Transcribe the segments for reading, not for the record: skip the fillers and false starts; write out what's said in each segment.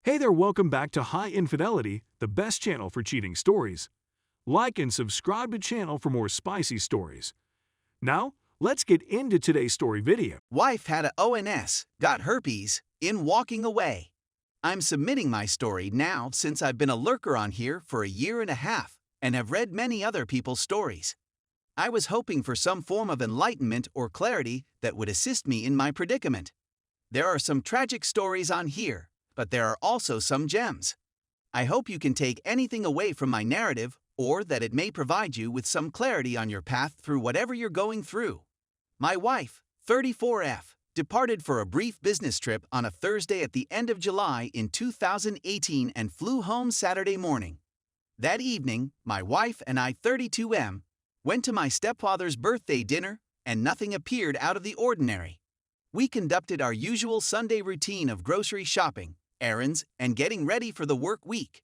Hey there, welcome back to High Infidelity, the best channel for cheating stories. Like and subscribe to channel for more spicy stories. Now, let's get into today's story video. Wife had a ONS, got herpes, in walking away. I'm submitting my story now since I've been a lurker on here for a year and a half and have read many other people's stories. I was hoping for some form of enlightenment or clarity that would assist me in my predicament. There are some tragic stories on here, but there are also some gems. I hope you can take anything away from my narrative or that it may provide you with some clarity on your path through whatever you're going through. My wife, 34F, departed for a brief business trip on a Thursday at the end of July in 2018 and flew home Saturday morning. That evening, my wife and I, 32M, went to my stepfather's birthday dinner, and nothing appeared out of the ordinary. We conducted our usual Sunday routine of grocery shopping, errands, and getting ready for the work week.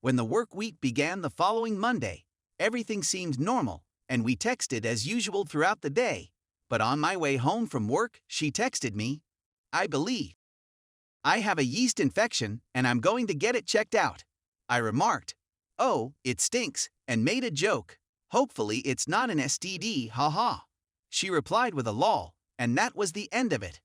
When the work week began the following Monday, everything seemed normal, and we texted as usual throughout the day. But on my way home from work, she texted me, "I believe I have a yeast infection and I'm going to get it checked out." I remarked, "Oh, it stinks," and made a joke. "Hopefully it's not an STD, haha." She replied with a lol, and that was the end of it.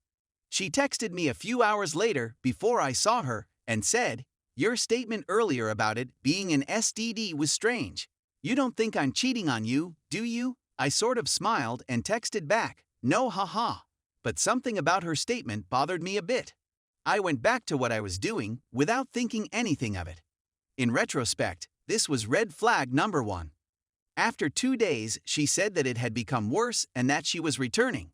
She texted me a few hours later before I saw her and said, "Your statement earlier about it being an STD was strange. You don't think I'm cheating on you, do you?" I sort of smiled and texted back, "No, haha." But something about her statement bothered me a bit. I went back to what I was doing without thinking anything of it. In retrospect, this was red flag number 1. After 2 days, she said that it had become worse and that she was returning.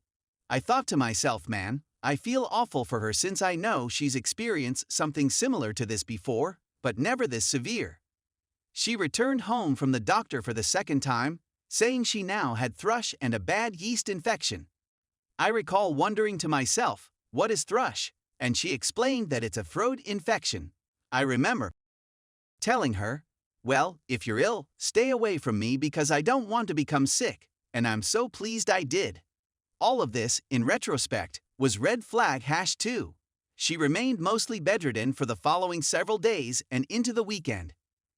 I thought to myself, man, I feel awful for her since I know she's experienced something similar to this before, but never this severe. She returned home from the doctor for the second time, saying she now had thrush and a bad yeast infection. I recall wondering to myself, what is thrush? And she explained that it's a throat infection. I remember telling her, "Well, if you're ill, stay away from me because I don't want to become sick," and I'm so pleased I did. All of this, in retrospect, was red flag #2. She remained mostly bedridden for the following several days and into the weekend.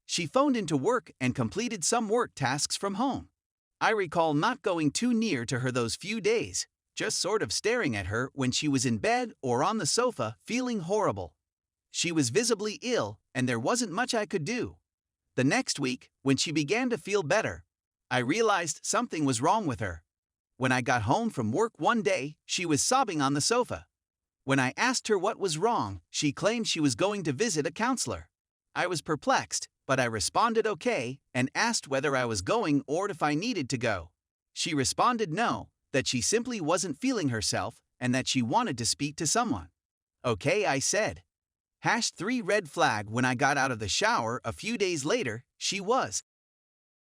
She phoned into work and completed some work tasks from home. I recall not going too near to her those few days, just sort of staring at her when she was in bed or on the sofa feeling horrible. She was visibly ill and there wasn't much I could do. The next week, when she began to feel better, I realized something was wrong with her. When I got home from work one day, she was sobbing on the sofa. When I asked her what was wrong, she claimed she was going to visit a counselor. I was perplexed, but I responded okay and asked whether I was going or if I needed to go. She responded no, that she simply wasn't feeling herself and that she wanted to speak to someone. Okay, I said. #3 red flag. When I got out of the shower a few days later, she was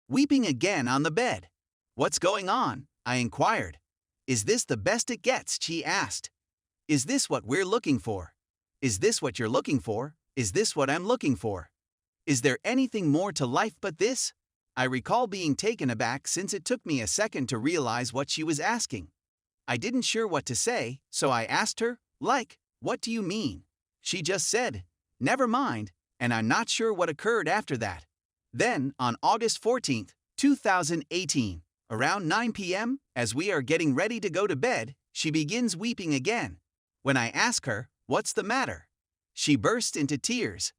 weeping again on the bed. "What's going on?" I inquired. "Is this the best it gets?" she asked. "Is this what we're looking for? Is this what you're looking for? Is this what I'm looking for? Is there anything more to life but this?" I recall being taken aback since it took me a second to realize what she was asking. I didn't sure what to say, so I asked her, "What do you mean?" She just said, "Never mind," and I'm not sure what occurred after that. Then, on August 14, 2018, around 9 p.m., as we are getting ready to go to bed, she begins weeping again. When I ask her, "What's the matter?" she bursts into tears.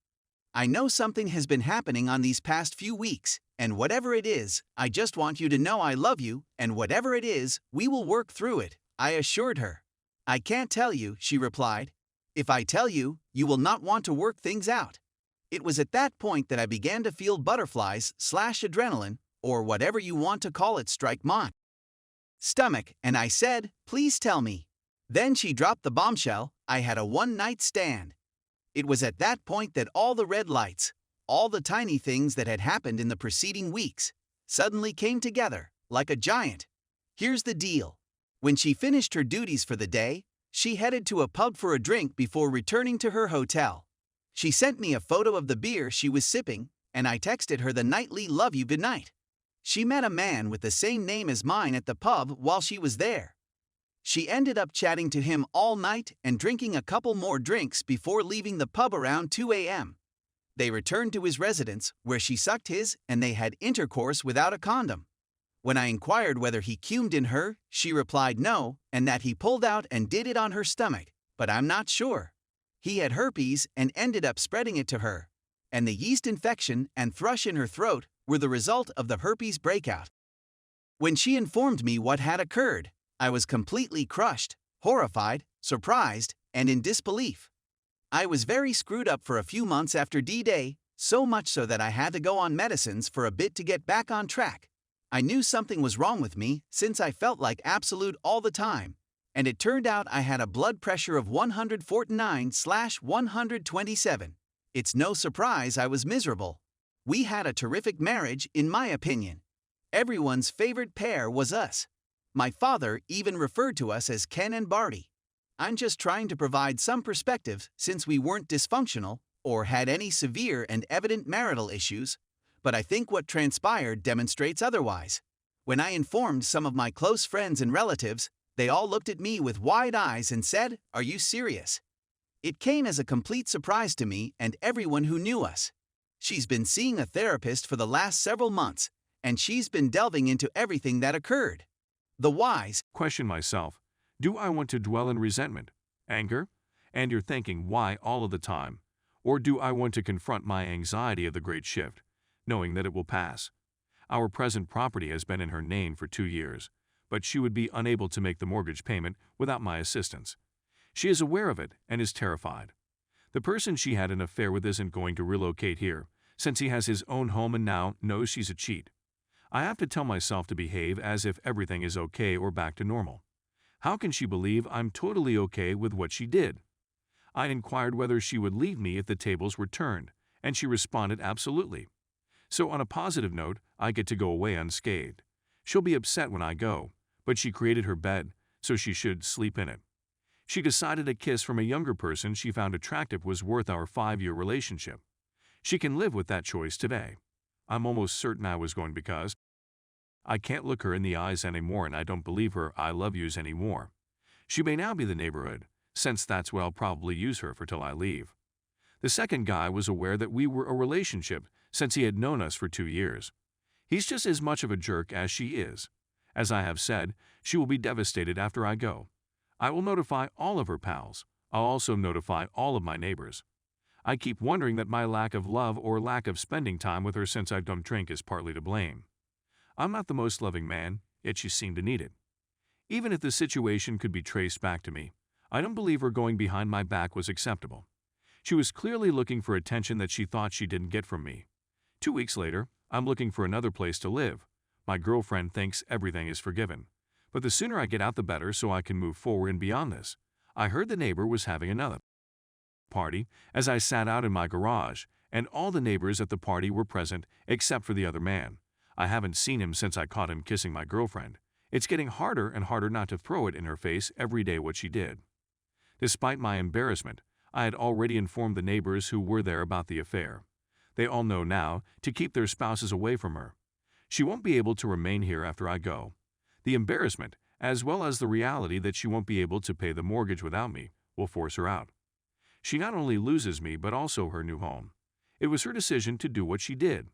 "I know something has been happening on these past few weeks, and whatever it is, I just want you to know I love you, and whatever it is, we will work through it," I assured her. "I can't tell you," she replied. "If I tell you, you will not want to work things out." It was at that point that I began to feel butterflies/adrenaline, or whatever you want to call it, strike my stomach, and I said, "Please tell me." Then she dropped the bombshell, I had a one-night stand. It was at that point that all the red lights, all the tiny things that had happened in the preceding weeks, suddenly came together, like a giant. Here's the deal. When she finished her duties for the day, she headed to a pub for a drink before returning to her hotel. She sent me a photo of the beer she was sipping, and I texted her the nightly "love you goodnight." She met a man with the same name as mine at the pub while she was there. She ended up chatting to him all night and drinking a couple more drinks before leaving the pub around 2 a.m. They returned to his residence, where she sucked his, and they had intercourse without a condom. When I inquired whether he cumed in her, she replied no, and that he pulled out and did it on her stomach, but I'm not sure. He had herpes and ended up spreading it to her, and the yeast infection and thrush in her throat were the result of the herpes breakout. When she informed me what had occurred, I was completely crushed, horrified, surprised, and in disbelief. I was very screwed up for a few months after D-Day, so much so that I had to go on medicines for a bit to get back on track. I knew something was wrong with me since I felt like absolute all the time, and it turned out I had a blood pressure of 149/127. It's no surprise I was miserable. We had a terrific marriage, in my opinion. Everyone's favorite pair was us. My father even referred to us as Ken and Barty. I'm just trying to provide some perspective since we weren't dysfunctional or had any severe and evident marital issues, but I think what transpired demonstrates otherwise. When I informed some of my close friends and relatives, they all looked at me with wide eyes and said, "Are you serious?" It came as a complete surprise to me and everyone who knew us. She's been seeing a therapist for the last several months, and she's been delving into everything that occurred. The whys. Question myself, do I want to dwell in resentment, anger, and you're thinking why all of the time? Or do I want to confront my anxiety of the great shift, knowing that it will pass? Our present property has been in her name for 2 years, but she would be unable to make the mortgage payment without my assistance. She is aware of it and is terrified. The person she had an affair with isn't going to relocate here, since he has his own home and now knows she's a cheat. I have to tell myself to behave as if everything is okay or back to normal. How can she believe I'm totally okay with what she did? I inquired whether she would leave me if the tables were turned, and she responded absolutely. So on a positive note, I get to go away unscathed. She'll be upset when I go, but she created her bed, so she should sleep in it. She decided a kiss from a younger person she found attractive was worth our 5-year relationship. She can live with that choice today. I'm almost certain I was going because I can't look her in the eyes anymore and I don't believe her I love yous anymore. She may now be the neighborhood, since that's what I'll probably use her for till I leave. The second guy was aware that we were a relationship since he had known us for 2 years. He's just as much of a jerk as she is. As I have said, she will be devastated after I go. I will notify all of her pals. I'll also notify all of my neighbors. I keep wondering that my lack of love or lack of spending time with her since I don't drink is partly to blame. I'm not the most loving man, yet she seemed to need it. Even if the situation could be traced back to me, I don't believe her going behind my back was acceptable. She was clearly looking for attention that she thought she didn't get from me. 2 weeks later, I'm looking for another place to live. My girlfriend thinks everything is forgiven. But the sooner I get out the better so I can move forward and beyond this. I heard the neighbor was having another party as I sat out in my garage, and all the neighbors at the party were present except for the other man. I haven't seen him since I caught him kissing my girlfriend. It's getting harder and harder not to throw it in her face every day what she did. Despite my embarrassment, I had already informed the neighbors who were there about the affair. They all know now to keep their spouses away from her. She won't be able to remain here after I go. The embarrassment, as well as the reality that she won't be able to pay the mortgage without me, will force her out. She not only loses me but also her new home. It was her decision to do what she did.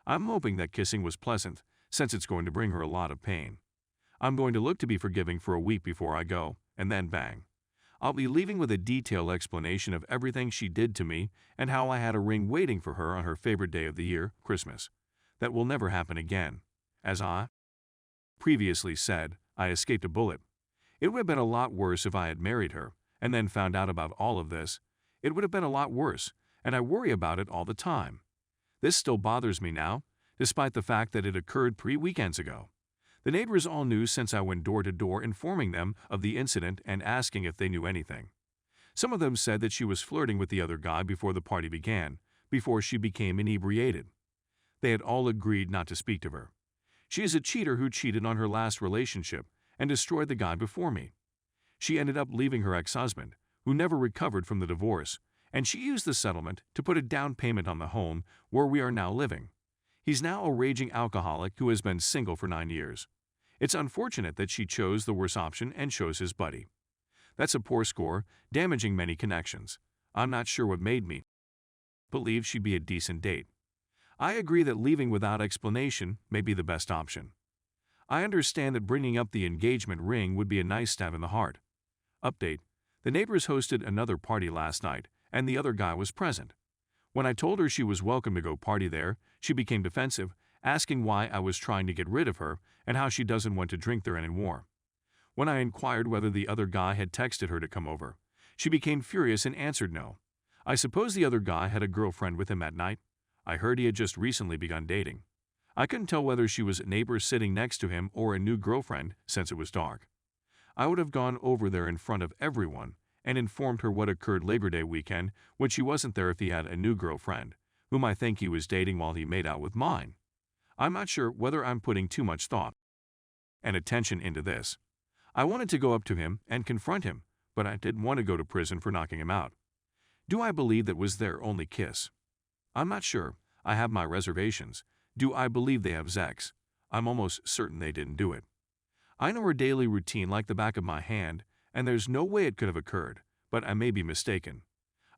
I'm hoping that kissing was pleasant, since it's going to bring her a lot of pain. I'm going to look to be forgiving for a week before I go, and then bang. I'll be leaving with a detailed explanation of everything she did to me and how I had a ring waiting for her on her favorite day of the year, Christmas. That will never happen again. As I previously said, I escaped a bullet. It would have been a lot worse if I had married her and then found out about all of this. It would have been a lot worse, and I worry about it all the time. This still bothers me now, despite the fact that it occurred 3 weekends ago. The neighbors all knew since I went door to door informing them of the incident and asking if they knew anything. Some of them said that she was flirting with the other guy before the party began, before she became inebriated. They had all agreed not to speak to her. She is a cheater who cheated on her last relationship and destroyed the guy before me. She ended up leaving her ex-husband, who never recovered from the divorce, and she used the settlement to put a down payment on the home where we are now living. He's now a raging alcoholic who has been single for 9 years. It's unfortunate that she chose the worst option and chose his buddy. That's a poor score, damaging many connections. I'm not sure what made me believe she'd be a decent date. I agree that leaving without explanation may be the best option. I understand that bringing up the engagement ring would be a nice stab in the heart. Update: the neighbors hosted another party last night, and the other guy was present. When I told her she was welcome to go party there, she became defensive, asking why I was trying to get rid of her and how she doesn't want to drink there anymore. When I inquired whether the other guy had texted her to come over, she became furious and answered no. I suppose the other guy had a girlfriend with him at night. I heard he had just recently begun dating. I couldn't tell whether she was a neighbor sitting next to him or a new girlfriend since it was dark. I would have gone over there in front of everyone and informed her what occurred Labor Day weekend when she wasn't there if he had a new girlfriend, whom I think he was dating while he made out with mine. I'm not sure whether I'm putting too much thought and attention into this. I wanted to go up to him and confront him, but I didn't want to go to prison for knocking him out. Do I believe that was their only kiss? I'm not sure. I have my reservations. Do I believe they have sex? I'm almost certain they didn't do it. I know her daily routine like the back of my hand, and there's no way it could have occurred, but I may be mistaken.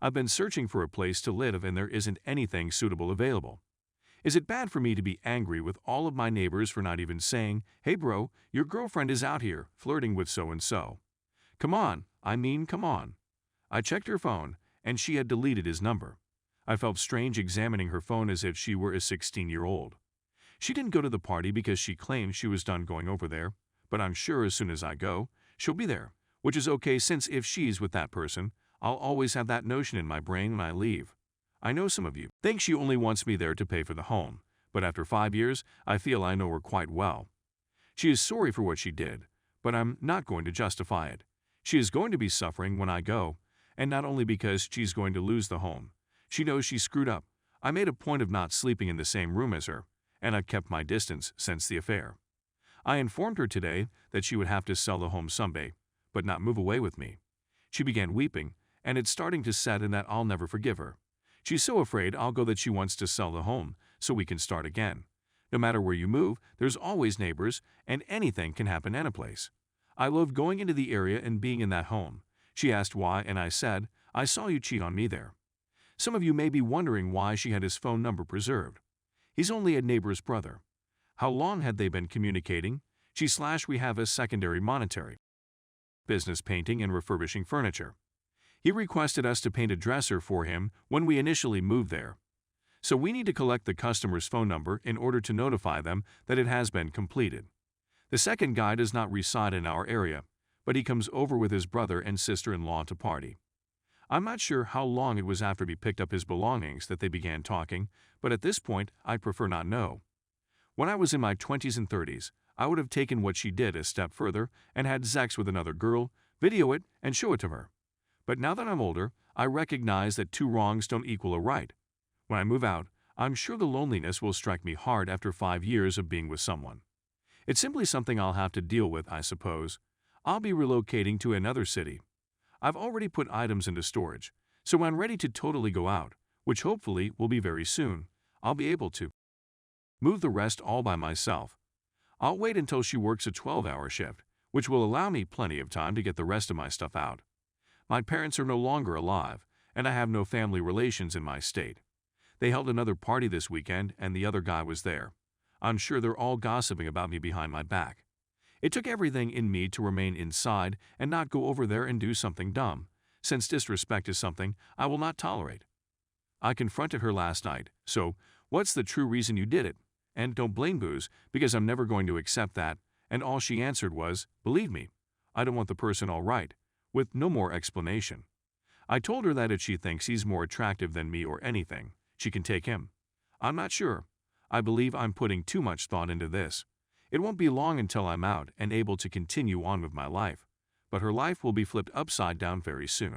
I've been searching for a place to live and there isn't anything suitable available. Is it bad for me to be angry with all of my neighbors for not even saying, "Hey bro, your girlfriend is out here flirting with so-and-so"? Come on, come on. I checked her phone, and she had deleted his number. I felt strange examining her phone as if she were a 16-year-old. She didn't go to the party because she claimed she was done going over there, but I'm sure as soon as I go, she'll be there, which is okay since if she's with that person, I'll always have that notion in my brain when I leave. I know some of you think she only wants me there to pay for the home, but after 5 years, I feel I know her quite well. She is sorry for what she did, but I'm not going to justify it. She is going to be suffering when I go, and not only because she's going to lose the home. She knows she screwed up. I made a point of not sleeping in the same room as her, and I kept my distance since the affair. I informed her today that she would have to sell the home someday, but not move away with me. She began weeping, and it's starting to set in that I'll never forgive her. She's so afraid I'll go that she wants to sell the home so we can start again. No matter where you move, there's always neighbors, and anything can happen in a place. I love going into the area and being in that home. She asked why, and I said, I saw you cheat on me there. Some of you may be wondering why she had his phone number preserved. He's only a neighbor's brother. How long had they been communicating? We have a secondary monetary business painting and refurbishing furniture. He requested us to paint a dresser for him when we initially moved there. So we need to collect the customer's phone number in order to notify them that it has been completed. The second guy does not reside in our area, but he comes over with his brother and sister-in-law to party. I'm not sure how long it was after he picked up his belongings that they began talking, but at this point, I'd prefer not know. When I was in my 20s and 30s, I would have taken what she did a step further and had sex with another girl, video it, and show it to her. But now that I'm older, I recognize that 2 wrongs don't equal a right. When I move out, I'm sure the loneliness will strike me hard after 5 years of being with someone. It's simply something I'll have to deal with, I suppose. I'll be relocating to another city. I've already put items into storage, so when I'm ready to totally go out, which hopefully will be very soon, I'll be able to move the rest all by myself. I'll wait until she works a 12-hour shift, which will allow me plenty of time to get the rest of my stuff out. My parents are no longer alive, and I have no family relations in my state. They held another party this weekend, and the other guy was there. I'm sure they're all gossiping about me behind my back. It took everything in me to remain inside and not go over there and do something dumb, since disrespect is something I will not tolerate. I confronted her last night, so what's the true reason you did it? And don't blame booze, because I'm never going to accept that, and all she answered was, believe me, I don't want the person all right, with no more explanation. I told her that if she thinks he's more attractive than me or anything, she can take him. I'm not sure. I believe I'm putting too much thought into this. It won't be long until I'm out and able to continue on with my life, but her life will be flipped upside down very soon.